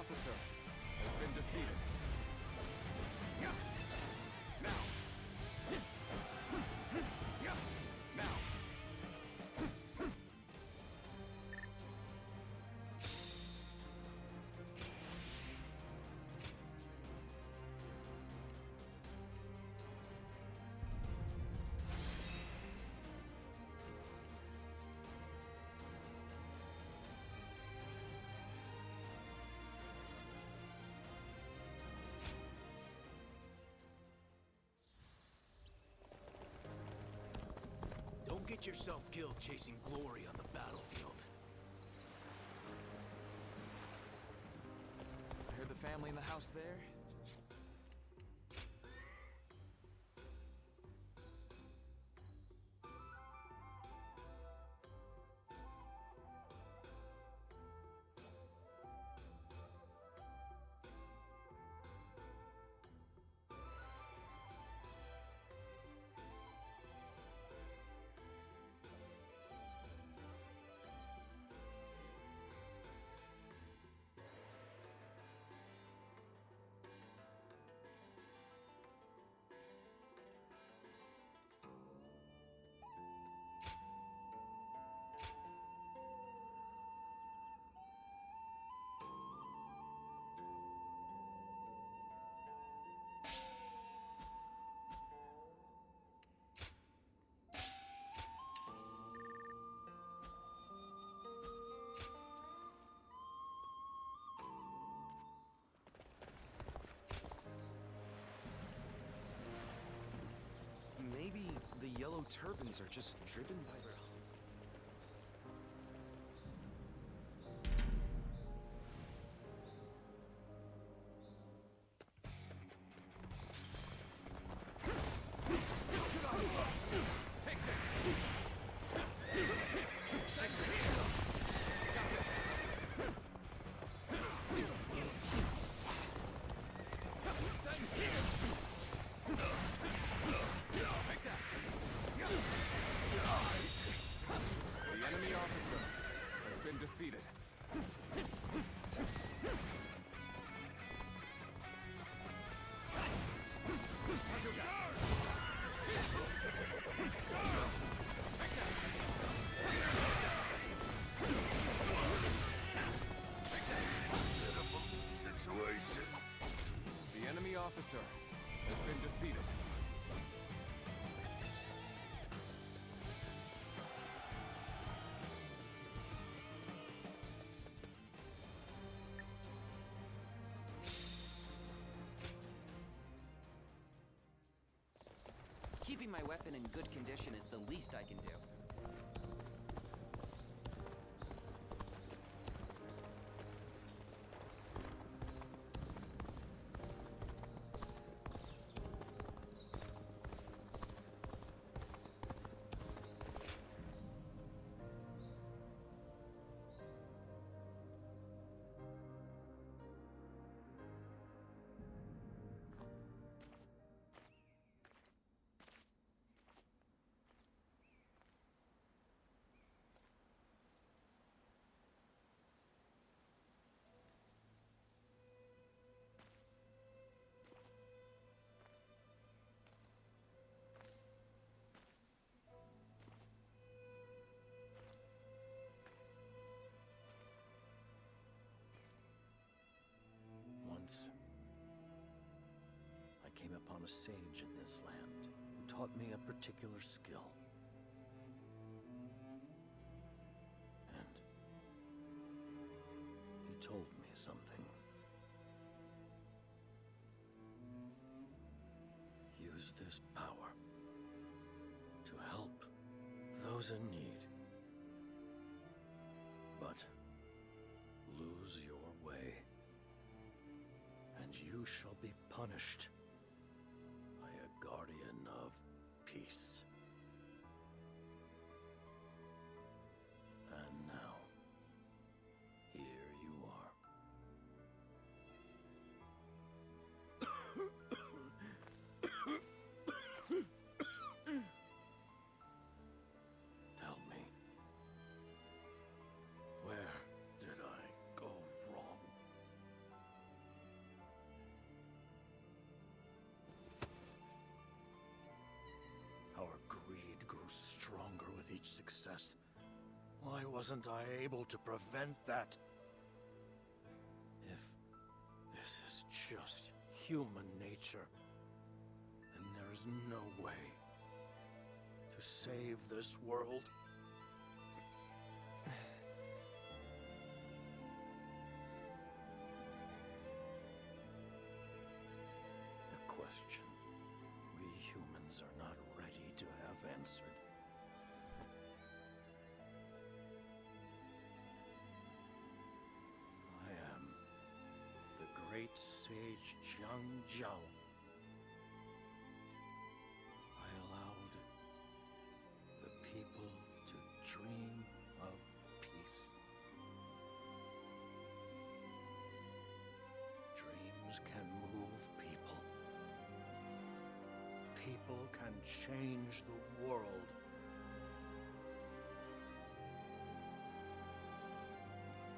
officer has been defeated. Now! Now! Don't get yourself killed chasing glory on the battlefield. I heard the family in the house there. Maybe the yellow turbans are just driven by their... Take this! Got this! Send here! Take that! The enemy officer has been defeated. Take that! Pitiful situation. The enemy officer has been defeated. Keeping my weapon in good condition is the least I can do. Once, I came upon a sage in this land who taught me a particular skill. And he told me something. Use this power to help those in need. But lose your way, and you shall be punished by a guardian of peace. And now, here you are. Tell me, where did I go wrong? wasn't I able to prevent that? If this is just human nature, then there is no way to save this world. A question we humans are not ready to have answered. I am the great sage Zhao. I allowed the people to dream of peace. Dreams can move people. People can change the world.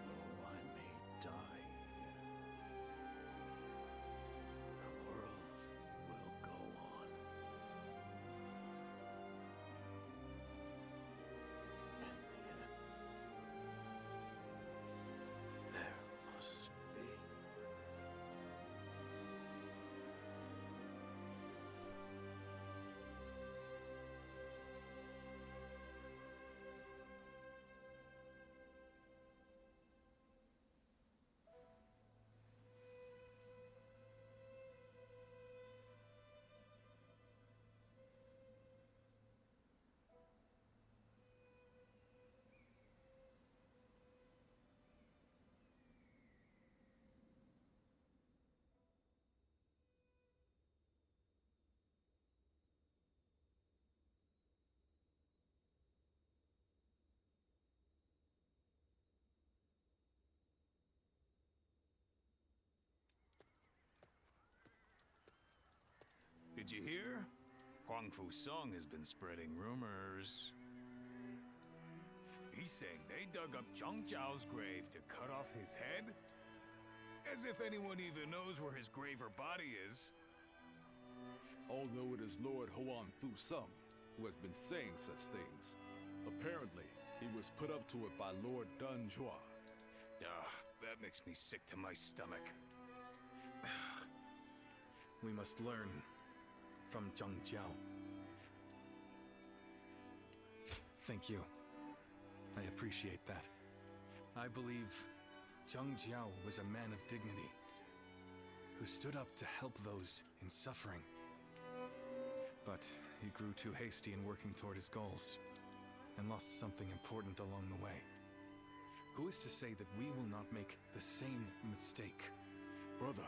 Though I may die here, the world will go on. In the end, there must be. Did you hear? Huang Fu Song has been spreading rumors. He's saying they dug up Zhang Jiao's grave to cut off his head? As if anyone even knows where his grave or body is. Although it is Lord Huang Fu Sung who has been saying such things, apparently he was put up to it by Lord Dun Zhua. That makes me sick to my stomach. We must learn from Zhang Jiao. Thank you. I appreciate that. I believe Zhang Jiao was a man of dignity who stood up to help those in suffering. But he grew too hasty in working toward his goals and lost something important along the way. Who is to say that we will not make the same mistake? Brother,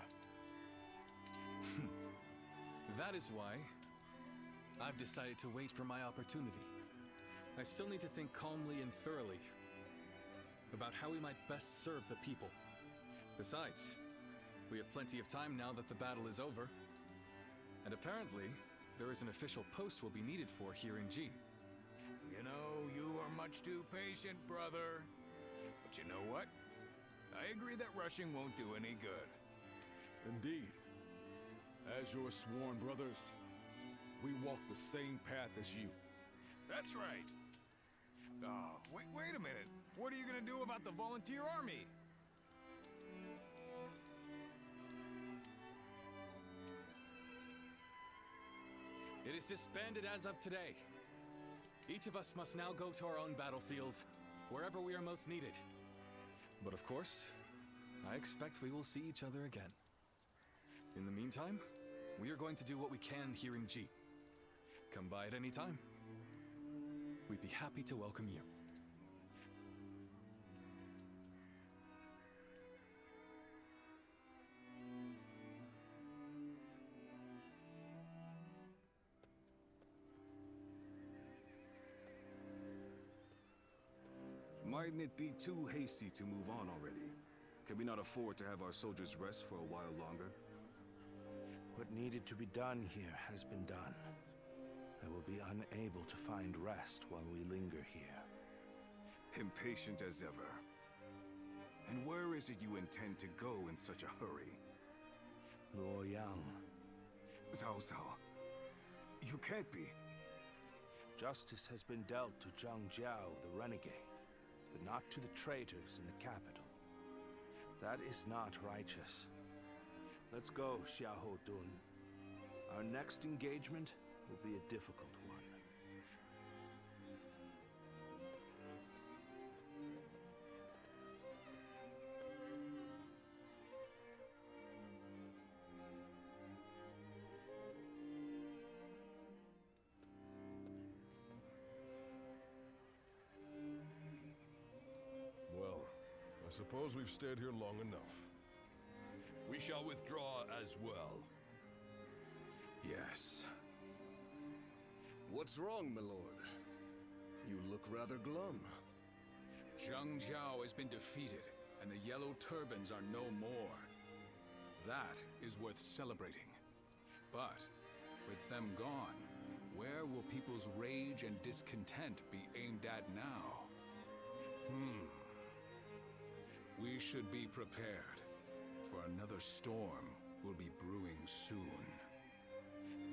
That is why I've decided to wait for my opportunity. I still need to think calmly and thoroughly about how we might best serve the people. Besides, we have plenty of time now that the battle is over. And apparently, there is an official post we'll be needed for here in G. You know, you are much too patient, brother. But you know what? I agree that rushing won't do any good. indeed, as your sworn brothers, we walk the same path as you. That's right. Oh, wait a minute. What are you gonna do about the volunteer army? It is disbanded as of today. Each of us must now go to our own battlefields, wherever we are most needed. But of course, I expect we will see each other again. In the meantime, we are going to do what we can here in G. Come by at any time. We'd be happy to welcome you. Mightn't it be too hasty to move on already? Can we not afford to have our soldiers rest for a while longer? What needed to be done here has been done. I will be unable to find rest while we linger here. Impatient as ever. And where is it you intend to go in such a hurry? Luoyang. Zhao Zhao, you can't be. Justice has been dealt to Zhang Jiao, the renegade. but not to the traitors in the capital. That is not righteous. Let's go, Xiahou Dun. Our next engagement will be a difficult one. Well, I suppose we've stayed here long enough. We shall withdraw as well. Yes. What's wrong, my lord? You look rather glum. Zhang Jiao has been defeated, and the Yellow Turbans are no more. That is worth celebrating. But, with them gone, where will people's rage and discontent be aimed at now? We should be prepared, for another storm will be brewing soon.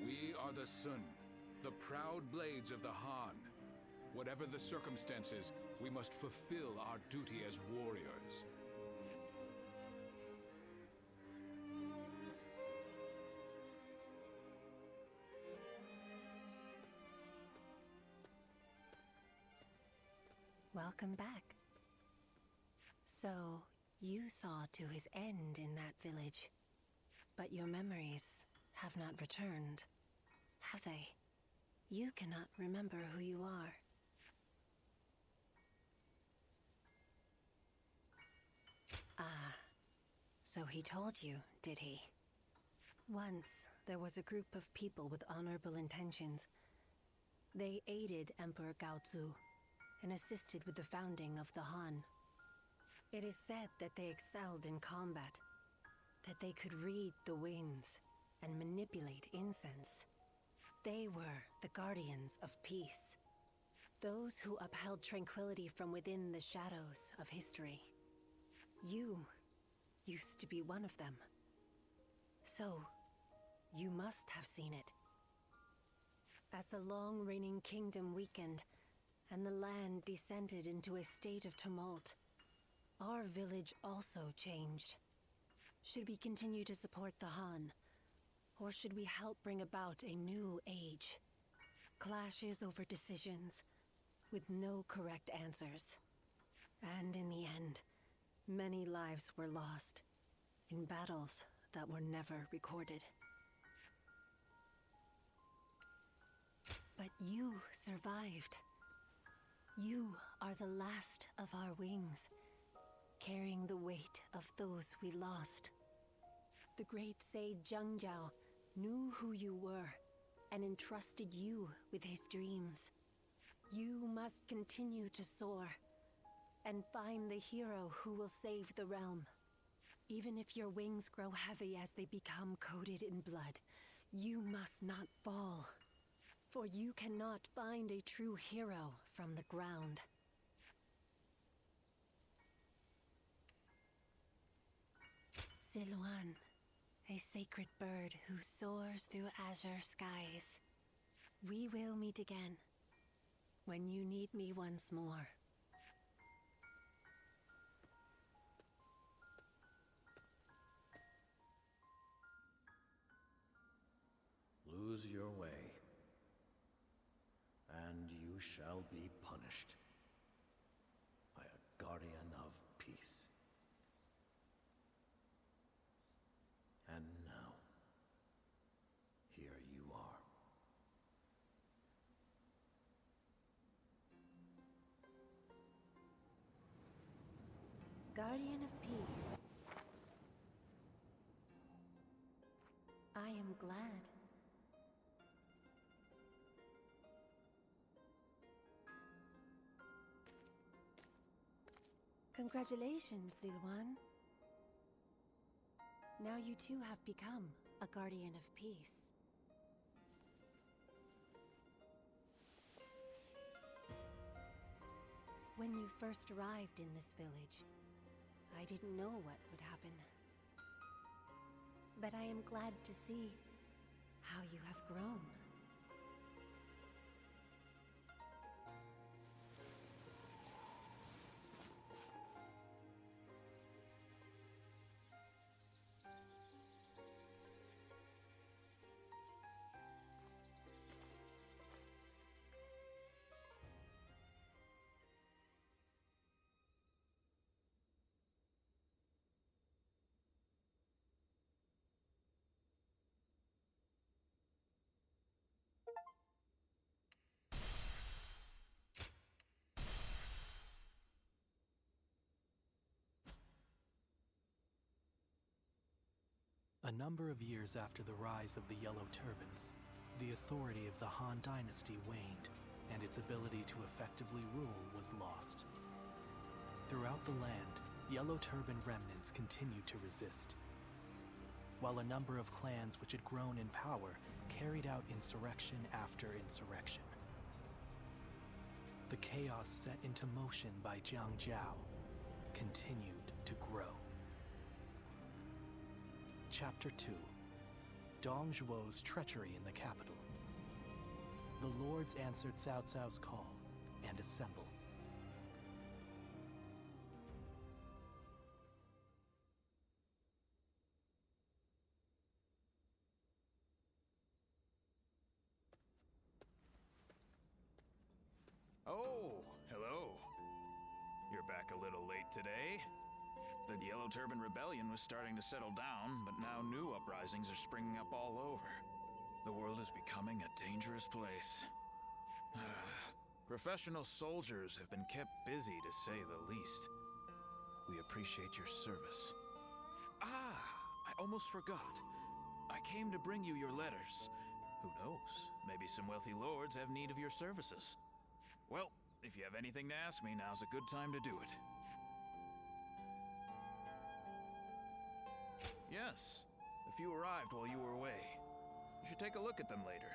We are the Sun, the proud blades of the Han. Whatever the circumstances, we must fulfill our duty as warriors. Welcome back. So, you saw to his end in that village, but your memories have not returned, have they? You cannot remember who you are. Ah, so he told you, did he? Once, there was a group of people with honorable intentions. They aided Emperor Gaozu and assisted with the founding of the Han. It is said that they excelled in combat, that they could read the winds and manipulate incense. They were the guardians of peace, those who upheld tranquility from within the shadows of history. You used to be one of them. So, you must have seen it. As the long-reigning kingdom weakened, and the land descended into a state of tumult, our village also changed. Should we continue to support the Han, or should we help bring about a new age? Clashes over decisions, with no correct answers. And in the end, many lives were lost, in battles that were never recorded. But you survived. You are the last of our wings, carrying the weight of those we lost. The great sage Zhang Jiao knew who you were and entrusted you with his dreams. You must continue to soar and find the hero who will save the realm. Even if your wings grow heavy as they become coated in blood, you must not fall. For you cannot find a true hero from the ground. Ziluan, a sacred bird who soars through azure skies. We will meet again, when you need me once more. Lose your way, and you shall be punished by a guardian of peace. And now, here you are. Guardian of peace. I am glad. Congratulations, Ziluan. Now you too have become a guardian of peace. When you first arrived in this village, I didn't know what would happen. But I am glad to see how you have grown. A number of years after the rise of the Yellow Turbans, the authority of the Han Dynasty waned, and its ability to effectively rule was lost. Throughout the land, Yellow Turban remnants continued to resist, while a number of clans which had grown in power carried out insurrection after insurrection. The chaos set into motion by Zhang Jiao continued to grow. Chapter 2: Dong Zhuo's treachery in the capital. The lords answered Cao Cao's call and assembled. Oh, hello. You're back a little late today. The Yellow Turban Rebellion was starting to settle down, but now new uprisings are springing up all over. The world is becoming a dangerous place. Professional soldiers have been kept busy, to say the least. We appreciate your service. I almost forgot. I came to bring you your letters. Who knows? Maybe some wealthy lords have need of your services. Well, if you have anything to ask me, now's a good time to do it. Yes, a few arrived while you were away. You should take a look at them later.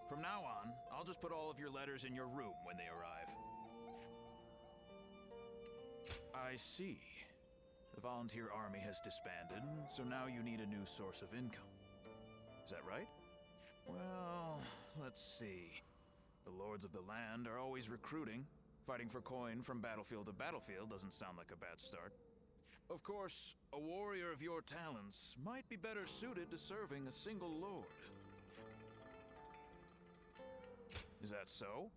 From now on, I'll just put all of your letters in your room when they arrive. I see. The volunteer army has disbanded, so now you need a new source of income. Is that right? Well, let's see. The lords of the land are always recruiting. Fighting for coin from battlefield to battlefield doesn't sound like a bad start. Of course, a warrior of your talents might be better suited to serving a single lord. Is that so?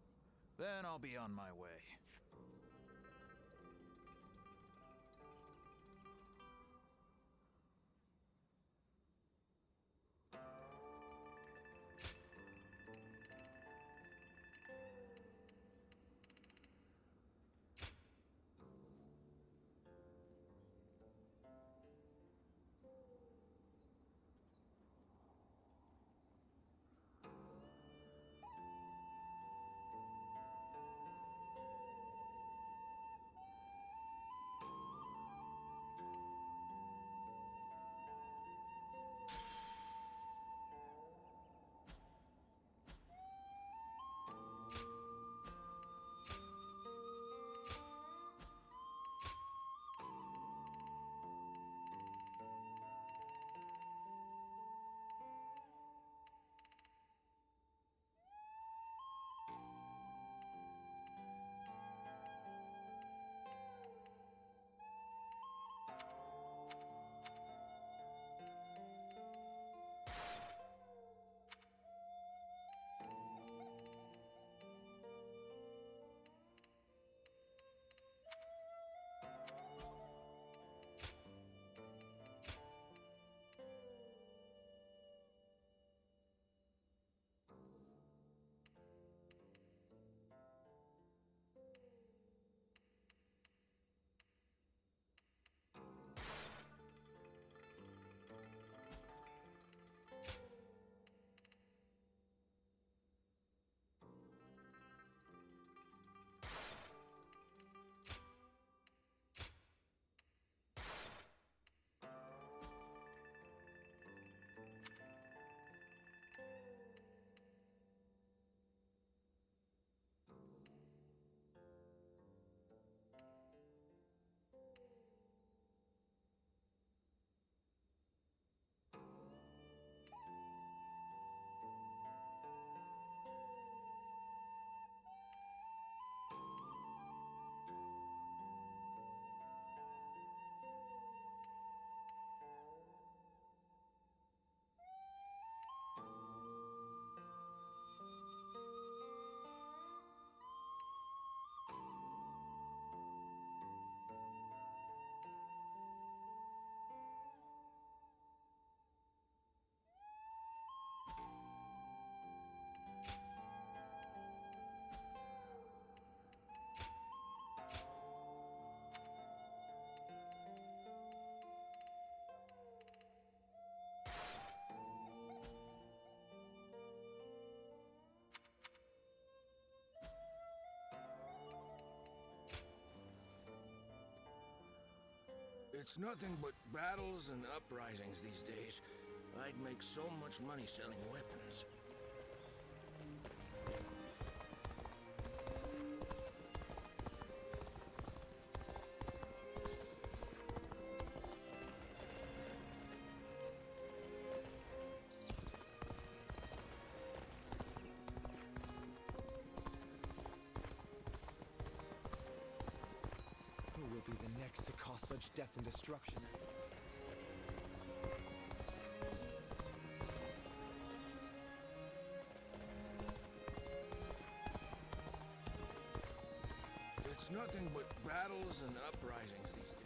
Then I'll be on my way. It's nothing but battles and uprisings these days. I'd make so much money selling weapons. Who will be the next to cause such death and destruction? It's nothing but battles and uprisings these days.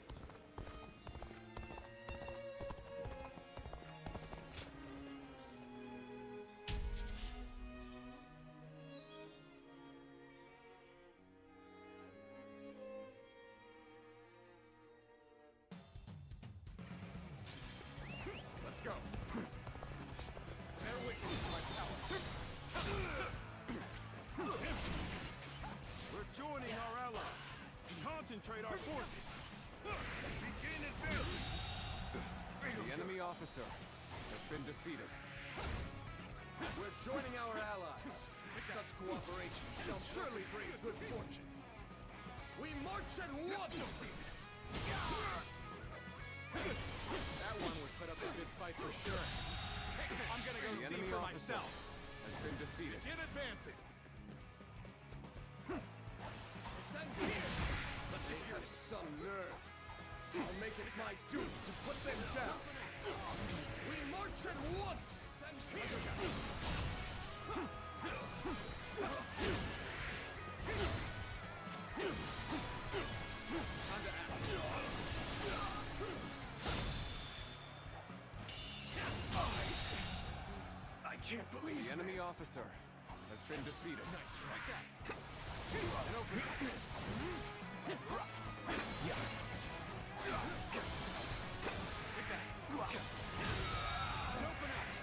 Let's go. Bear witness to my power. We're joining our allies. Concentrate our forces. Begin advancing. The enemy officer has been defeated. We're joining our allies. Such cooperation shall surely bring good fortune. We march at once! That one would put up a good fight for sure. I'm gonna go The see enemy for officer myself. has been defeated. Get advancing. They have some nerve. I'll make it my duty to put them down. We march at once! Time to act. I can't believe The enemy officer has been defeated.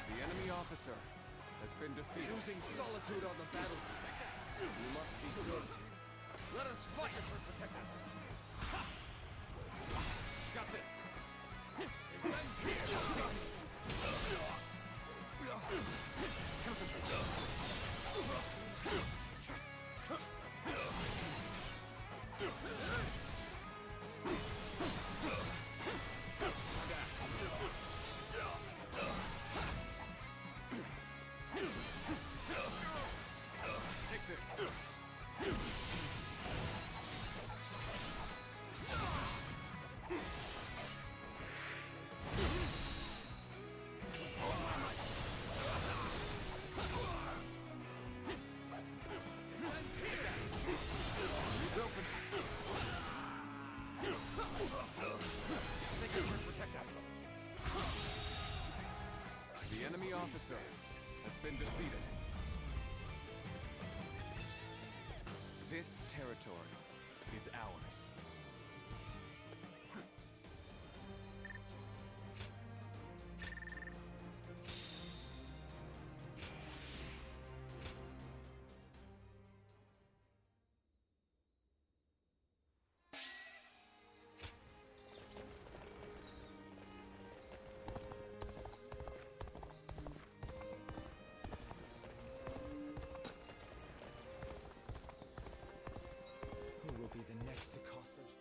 The enemy officer has been defeated. Choosing solitude on the battlefield. You must be good. Let us fight! Protect us. Got this. Take this. Protect us. The enemy officer has been defeated. This territory is ours. Who will be the next to cause such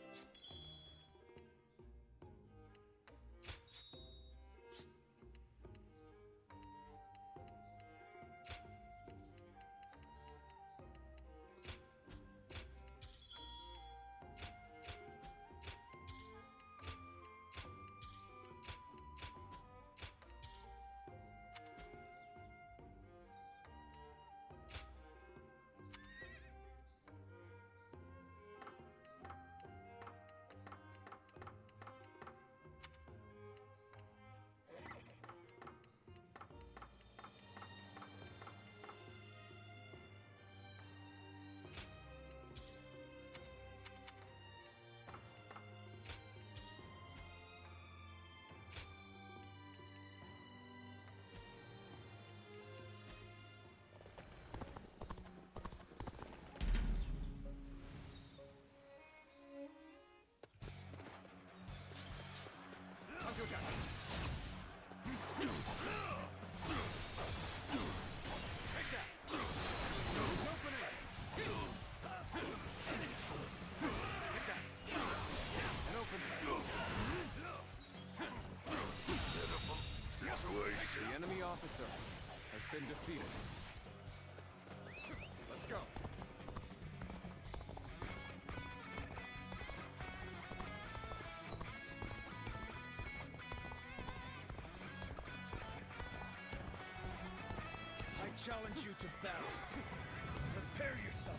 officer has been defeated. Let's go. I challenge you to battle. Prepare yourself.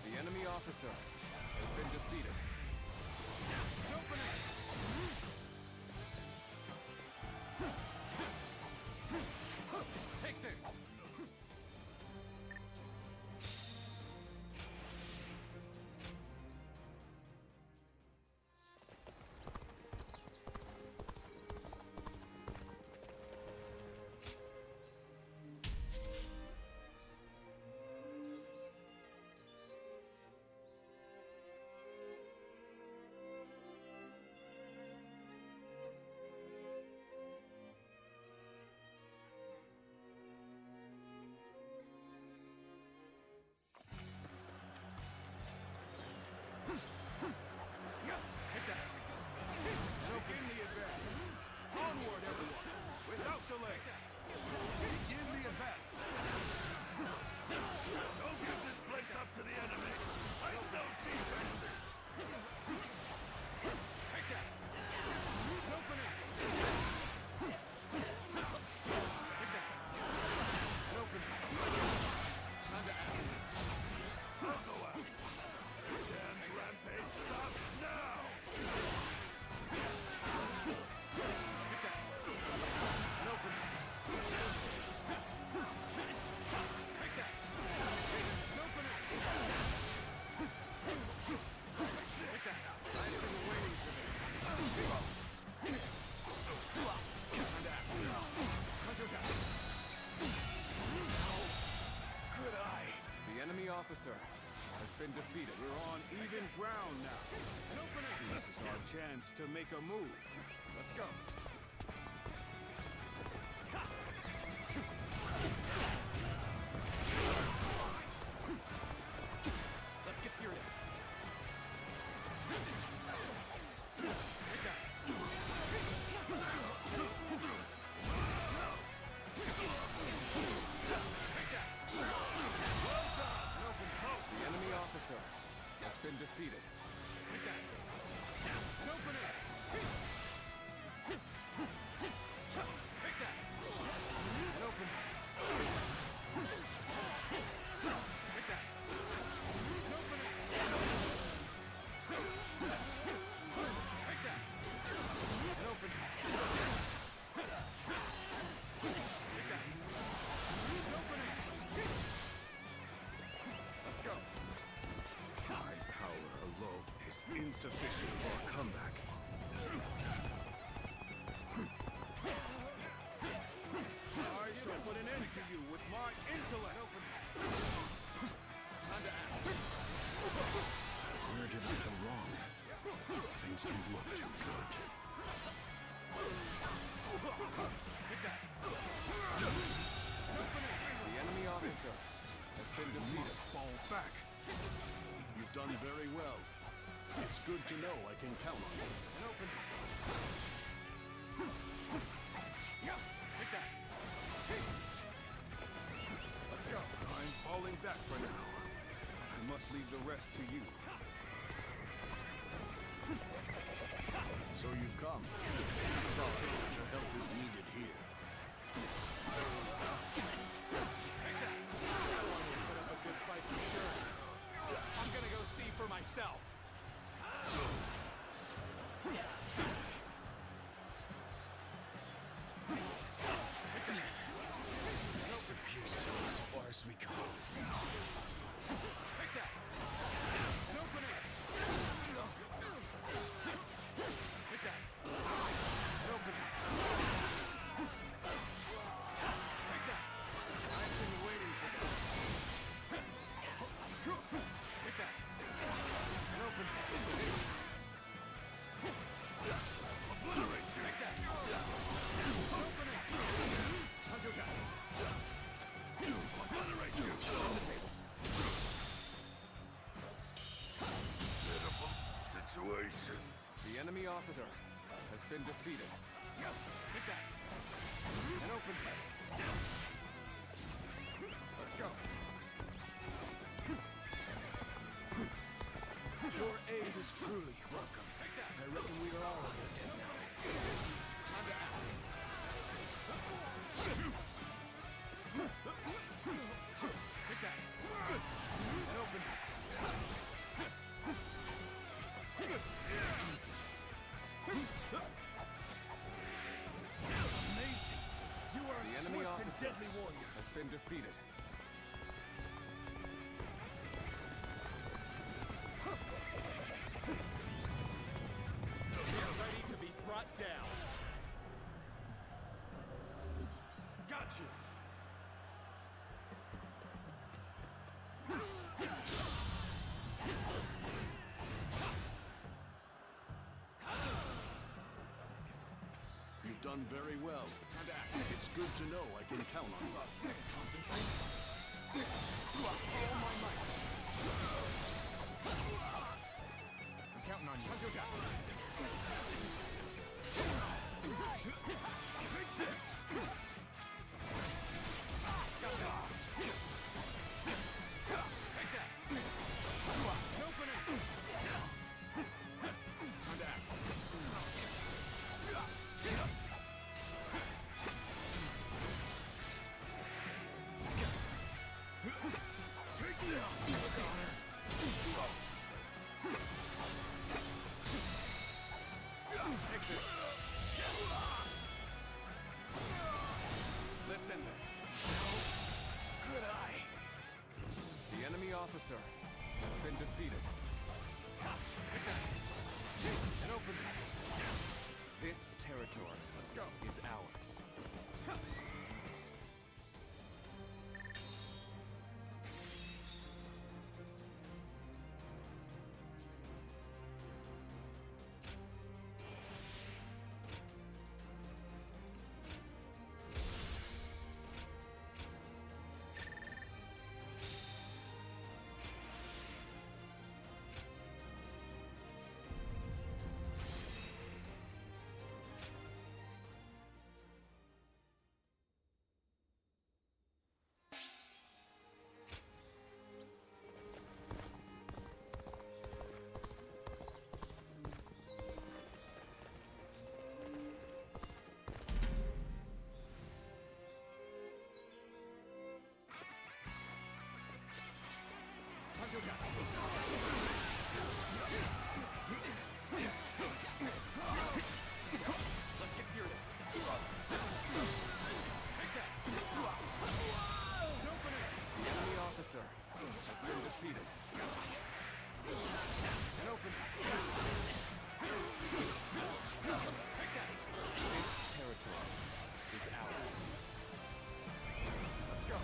The enemy officer has been defeated. Take this! Take that. Begin the advance. Onward, everyone. Without delay. Begin the advance. Don't give this place up to the enemy. Fight those defenses. Take that. Open it. Take that. Open it. Time to act. I'll go out. Damn rampage stops now! Take that! And open it! Take that! And open it! Take that! I've been waiting for this. And act. Counterattack! Good eye! The enemy officer has been defeated. We're on even ground now. This is our chance to make a move. Let's go. Let's get serious. Take that. Take that. Well done. And open close. The enemy officer has been defeated. Take that. And open it. Take that. And open it. Take that. And open it. Take that. And open it. Take that. And open it. Let's go. My power alone is insufficient for a comeback. I shall put an end to you with my intellect. Time to act. Where did I go wrong? Things don't look too good. Take that. The enemy officer has been You defeated. must fall back. You've done very well. It's good to know I can count on you. And open. Take that. Let's go. I'm falling back for now. I must leave the rest to you. So you've come. Sorry, but your help is needed here. officer has been defeated. Take that! And open. Let's go. Your aid is truly welcome. Take that! I reckon we are all dead now. Time to act. Take that! And open. Easy. Amazing! You are The a enemy swift and officer deadly warrior. has been defeated. We are ready to be brought down. Got you! You've done very well. It's good to know I can count on you. Concentrate. All my might. I'm counting on you. Take this! Got this! Take that! Open it! Time to act. Take this. Let's end this. Good eye. The enemy officer has been defeated. Take that. And open. This territory, let's go, is ours. Let's get serious. Take that. Open it. The enemy officer has been defeated. And open. Take that. This territory is ours. Let's go.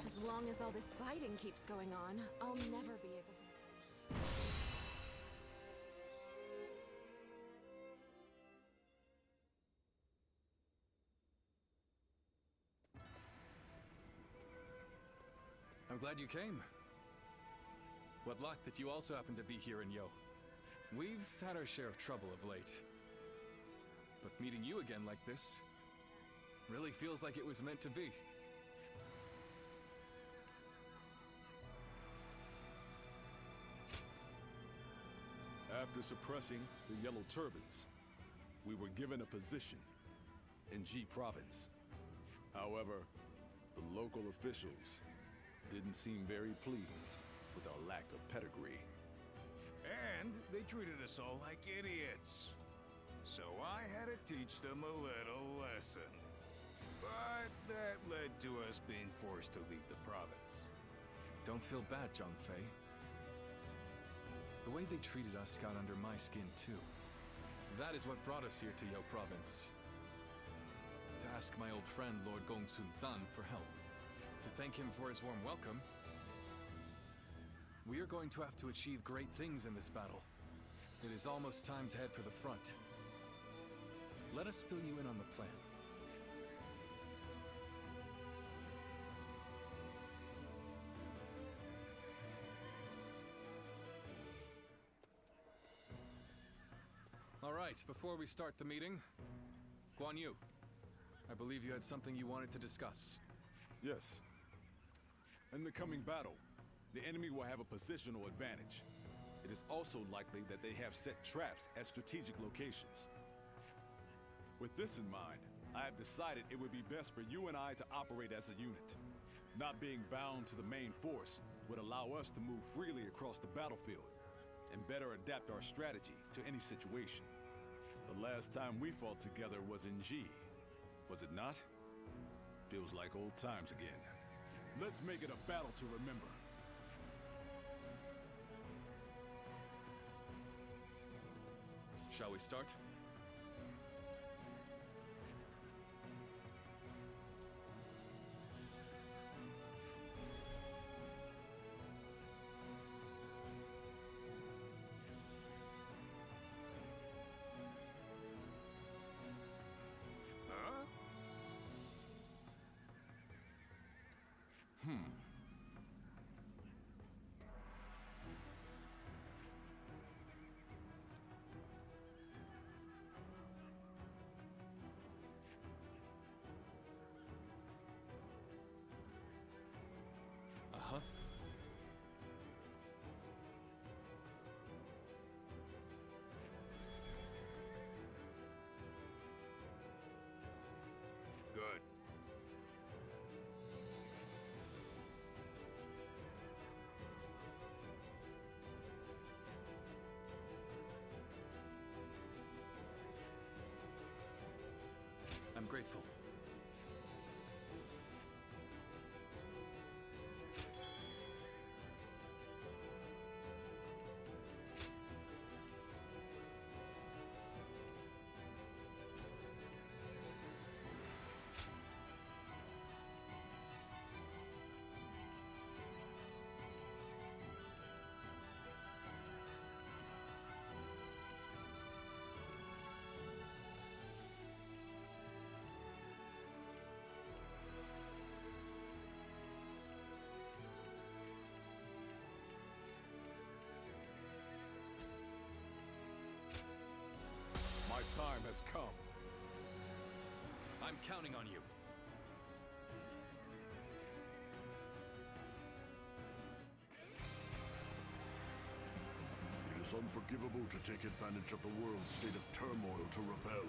As long as all this fighting keeps going on, I'll never be able to... I'm glad you came. What luck that you also happen to be here in Yo. We've had our share of trouble of late. But meeting you again like this really feels like it was meant to be. After suppressing the Yellow Turbans, we were given a position in G Province. However, the local officials didn't seem very pleased with our lack of pedigree. And they treated us all like idiots. So I had to teach them a little lesson. But that led to us being forced to leave the province. Don't feel bad, Zhang Fei. The way they treated us got under my skin, too. That is what brought us here to Yo Province. To ask my old friend, Lord Gongsun for help. To thank him for his warm welcome. We are going to have to achieve great things in this battle. It is almost time to head for the front. Let us fill you in on the plan. All right, before we start the meeting, Guan Yu, I believe you had something you wanted to discuss. Yes. In the coming battle, the enemy will have a positional advantage. It is also likely that they have set traps at strategic locations. With this in mind, I have decided it would be best for you and I to operate as a unit. Not being bound to the main force would allow us to move freely across the battlefield and better adapt our strategy to any situation. The last time we fought together was in G, was it not? Feels like old times again. Let's make it a battle to remember. Shall we start? Huh? Uh-huh. Good. I'm grateful. My time has come. I'm counting on you. It is unforgivable to take advantage of the world's state of turmoil to rebel.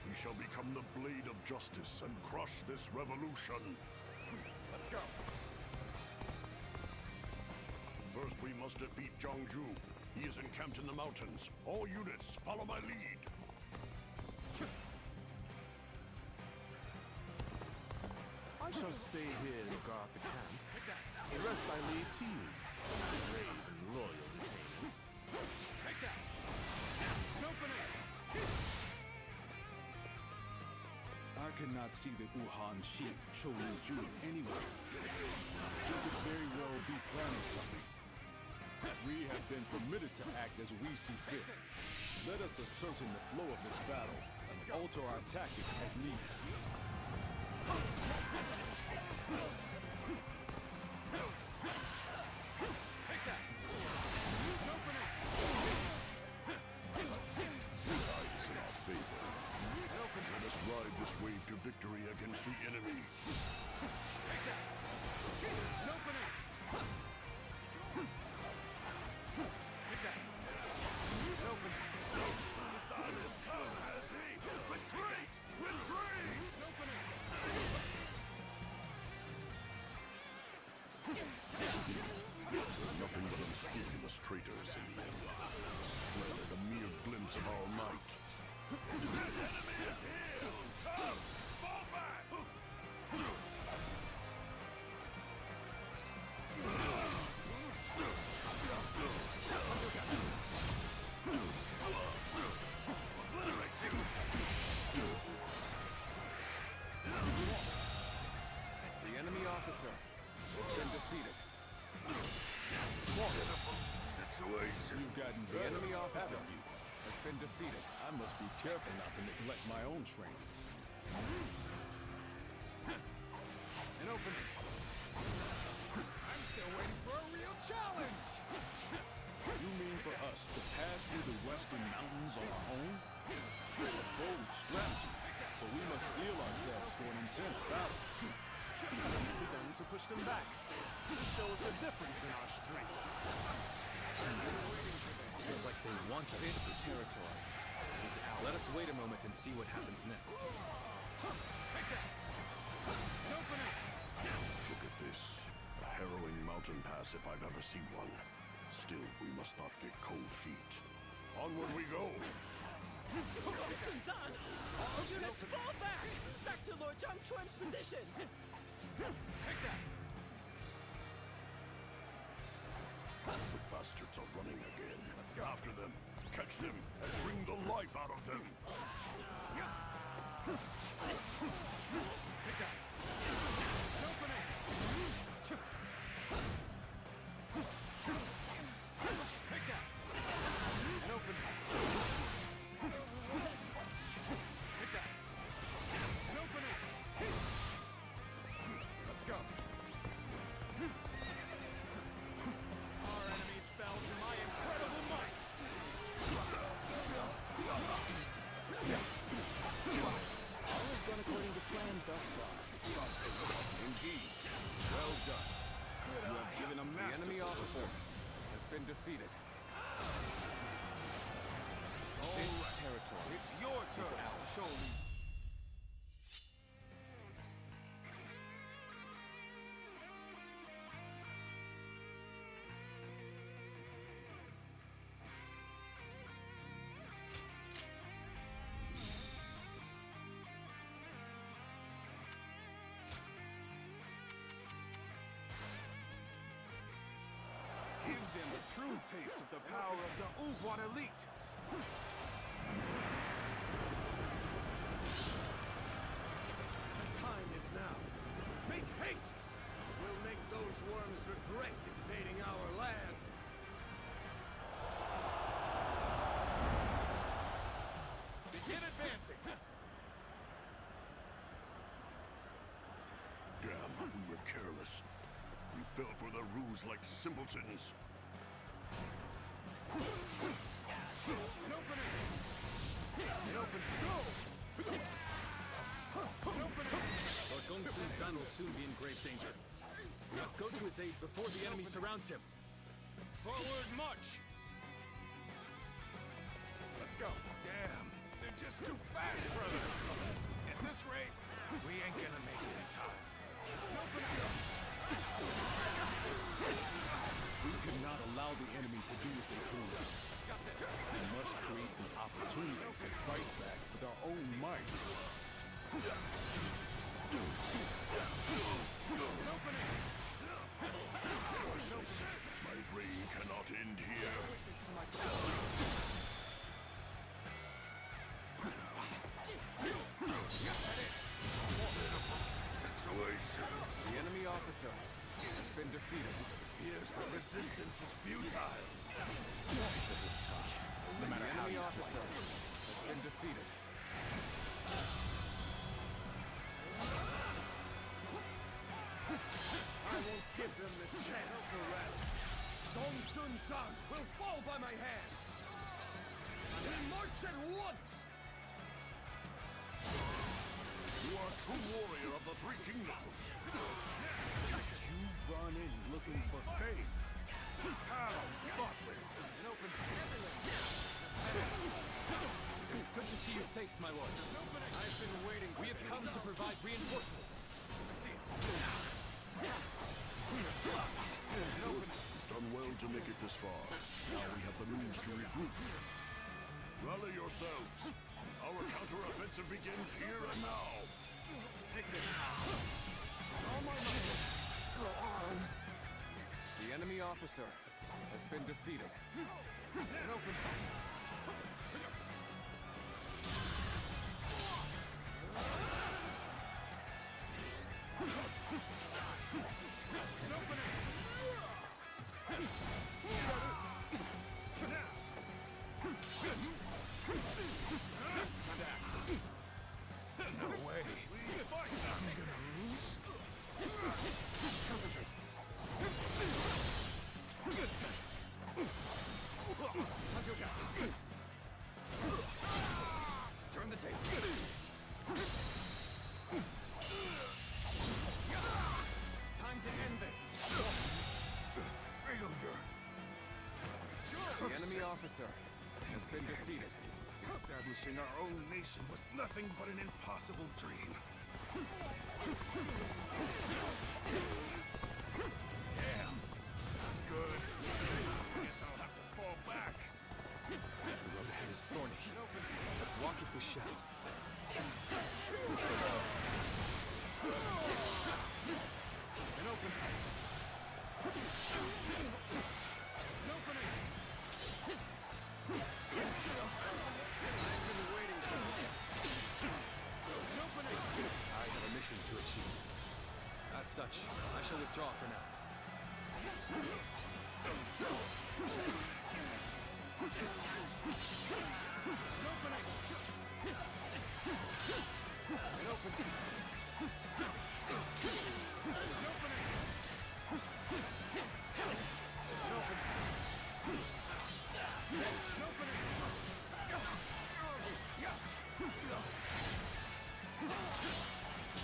We shall become the blade of justice and crush this revolution. Let's go. First, we must defeat Zhao Yun. He is encamped in the mountains. All units, follow my lead. I shall stay here and guard the camp. The rest I leave to you, brave and loyal retainers. Take that! Open it! I cannot see the Wuhuan chief Zhao Yun anywhere. He could very well be planning something. We have been permitted to act as we see fit. Let us ascertain the flow of this battle and alter our tactics as needed. Take that! Open it! Tide is in our favor. Let us ride this wave to victory against the enemy. Take that! Open it! Take that! Open it! Sun has come, has he? Retreat! Retreat! Open it! defeated. I must be careful not to neglect my own training. An opening. I'm still waiting for a real challenge! You mean for us to pass through the western mountains on our own? A bold strategy, but we must steel ourselves for an intense battle. We've begun to push them back. This shows the difference in our strength. Feels like they want us. This territory is ours. Let us wait a moment and see what happens next. Take that! An opening! Look at this. A harrowing mountain pass if I've ever seen one. Still, we must not get cold feet. Onward we go! Gongsun's on! All units fall back! Back to Lord Zhang Chuan's position! Take that! The bastards are running again. Let's go after them. Catch them and bring the life out of them. Take that! An opening! Take that! An opening! Take that! An opening! Let's go! Our enemies fell to my incredible might! All has gone according to plan thus far. Indeed. Well done. You have given a masterful enemy officer has been defeated. This territory It's your is turn, ours. Choli. Give them a true taste of the power of the Wuhuan elite! The time is now. Make haste! We'll make those worms regret invading our land! Begin advancing! Damn, we were careless. We fell for the ruse like simpletons. An opening! An opening! Go! An opening! Lord Gongsun Zan will soon be in grave danger. We must go to his aid before the enemy surrounds him. Forward march! Let's go. Damn, they're just too fast, brother. At this rate, we ain't gonna make it in time. Open it up. We cannot allow the enemy to do as they please. We must create the opportunity to fight back with our own might. My reign cannot end here. Situation. The enemy officer has been defeated. Yes, the resistance is futile. This is tough. No matter how the enemy officer has been defeated. I won't give them the chance to rally. Gongsun-san will fall by my hand. We march at once. You are true warrior of the Three Kingdoms. You run in looking for fame. How thoughtless. An open It is good to see you safe, my lord. I've been waiting. We have come to provide reinforcements. I see it. Done well to make it this far. Now we have the means to regroup. Rally yourselves. Our counter-offensive begins here and now. Take this. All my might. Go on. The enemy officer has been defeated. An open. An opening. officer has been defeated. Establishing our own nation was nothing but an impossible dream. Damn. Good. Guess I'll have to fall back. The road ahead is thorny. Walk it we shall. An opening. An opening. I've been waiting for this. An opening. I have a mission to achieve. As such, I shall withdraw for now.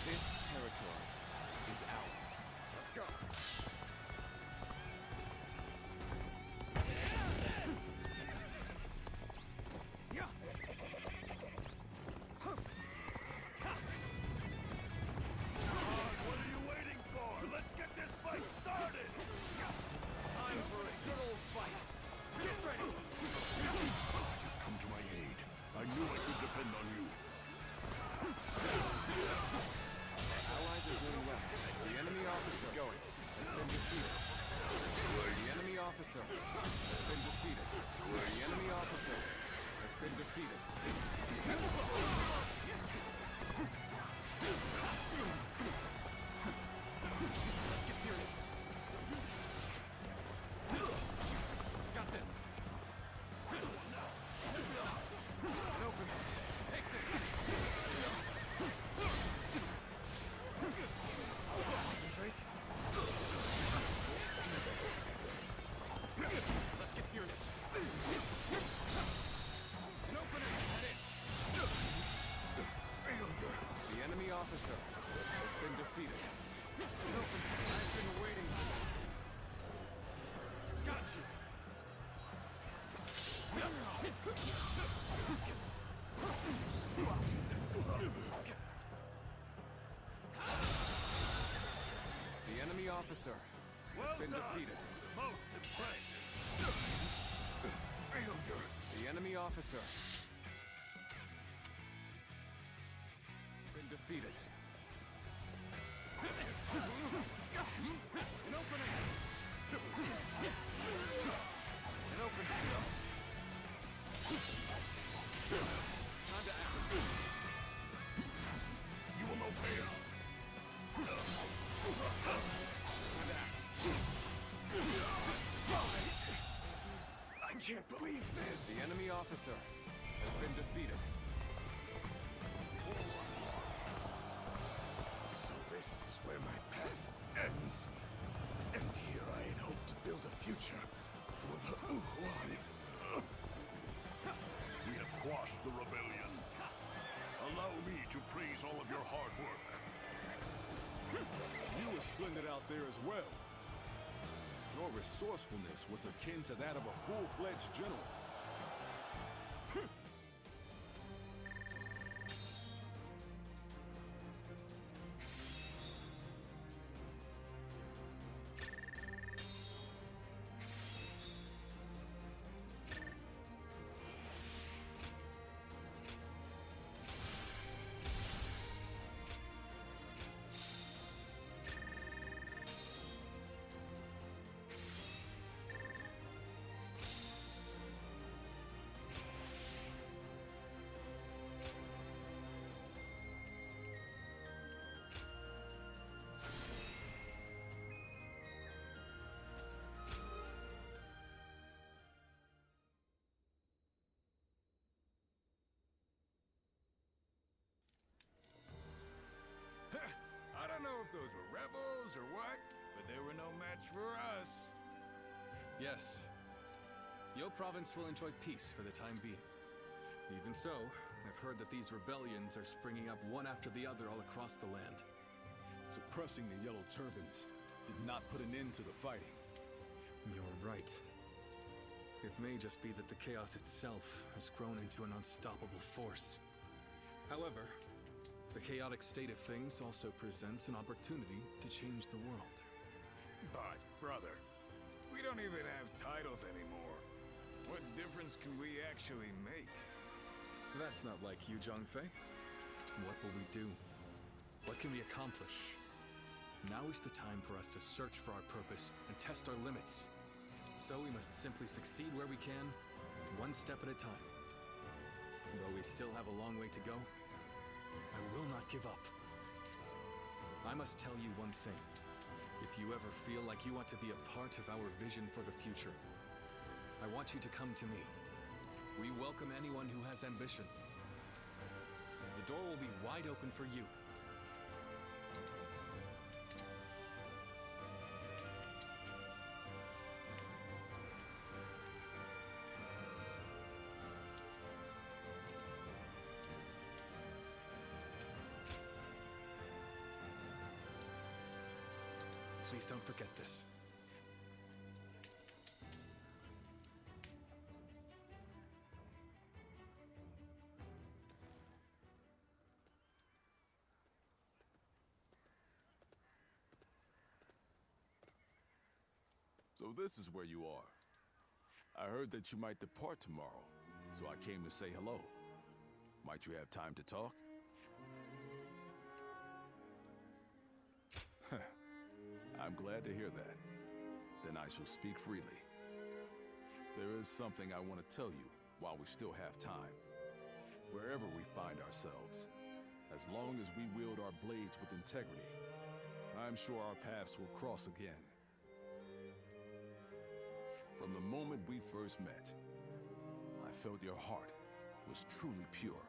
This territory is ours. Let's go. What are you waiting for? Let's get this fight started! Time for a good old fight. Get ready. You've come to my aid. I knew I could depend on you. Allies are doing well. The enemy officer has been defeated. The enemy officer has been defeated. The enemy officer has been defeated. Let's get serious. Got this. An opening. Take this. Concentrate. Let's get serious. An opening. Head in. The enemy officer has been defeated. An opening. I've been waiting for this. Got you. The enemy officer has been defeated. Most impressive. The enemy officer has been defeated. An opening. An opening. Time to act. You will obey us. Time to act. I can't believe this! The enemy officer has been defeated. So this is where my path ends. And here I had hoped to build a future for the Wuhuan. We have quashed the rebellion. Allow me to praise all of your hard work. You were splendid out there as well. Your resourcefulness was akin to that of a full-fledged general. I don't know if those were rebels or what, but they were no match for us. Yes. Your province will enjoy peace for the time being. Even so, I've heard that these rebellions are springing up one after the other all across the land. Suppressing the Yellow Turbans did not put an end to the fighting. You're right. It may just be that the chaos itself has grown into an unstoppable force. However, the chaotic state of things also presents an opportunity to change the world. But, brother, we don't even have titles anymore. What difference can we actually make? That's not like you, Zhongfei. What will we do? What can we accomplish? Now is the time for us to search for our purpose and test our limits. So we must simply succeed where we can, one step at a time. Though we still have a long way to go, I will not give up. I must tell you one thing. If you ever feel like you want to be a part of our vision for the future, I want you to come to me. We welcome anyone who has ambition. The door will be wide open for you. Please don't forget this. So this is where you are. I heard that you might depart tomorrow, so I came to say hello. Might you have time to talk? I'm glad to hear that. Then I shall speak freely. There is something I want to tell you while we still have time. Wherever we find ourselves, as long as we wield our blades with integrity, I'm sure our paths will cross again. From the moment we first met, I felt your heart was truly pure.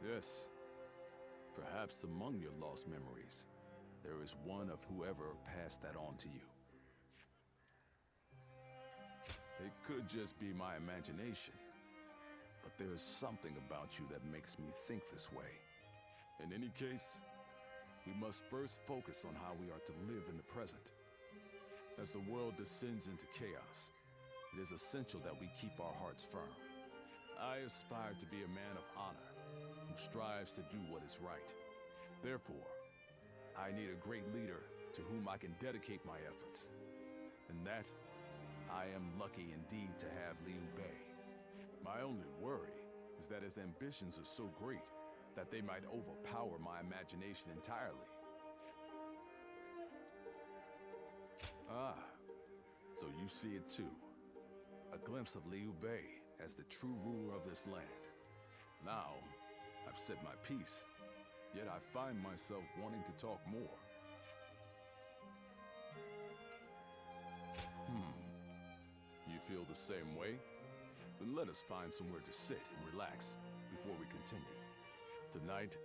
Yes, perhaps among your lost memories, there is one of whoever passed that on to you. It could just be my imagination, but there is something about you that makes me think this way. In any case, we must first focus on how we are to live in the present. As the world descends into chaos, it is essential that we keep our hearts firm. I aspire to be a man of honor who strives to do what is right. Therefore, I need a great leader to whom I can dedicate my efforts. And that, I am lucky indeed to have Liu Bei. My only worry is that his ambitions are so great that they might overpower my imagination entirely. Ah, so you see it too. A glimpse of Liu Bei as the true ruler of this land. Now, I've said my piece, yet I find myself wanting to talk more. You feel the same way? Then let us find somewhere to sit and relax before we continue. Tonight,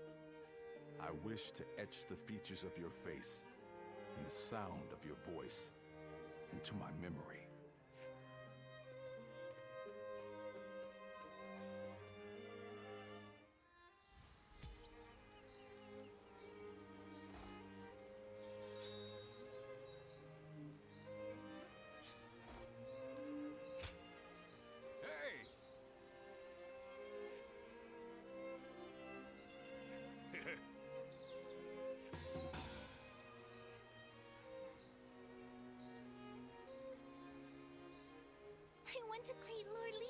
I wish to etch the features of your face and the sound of your voice into my memory. I want to greet Lord Liu.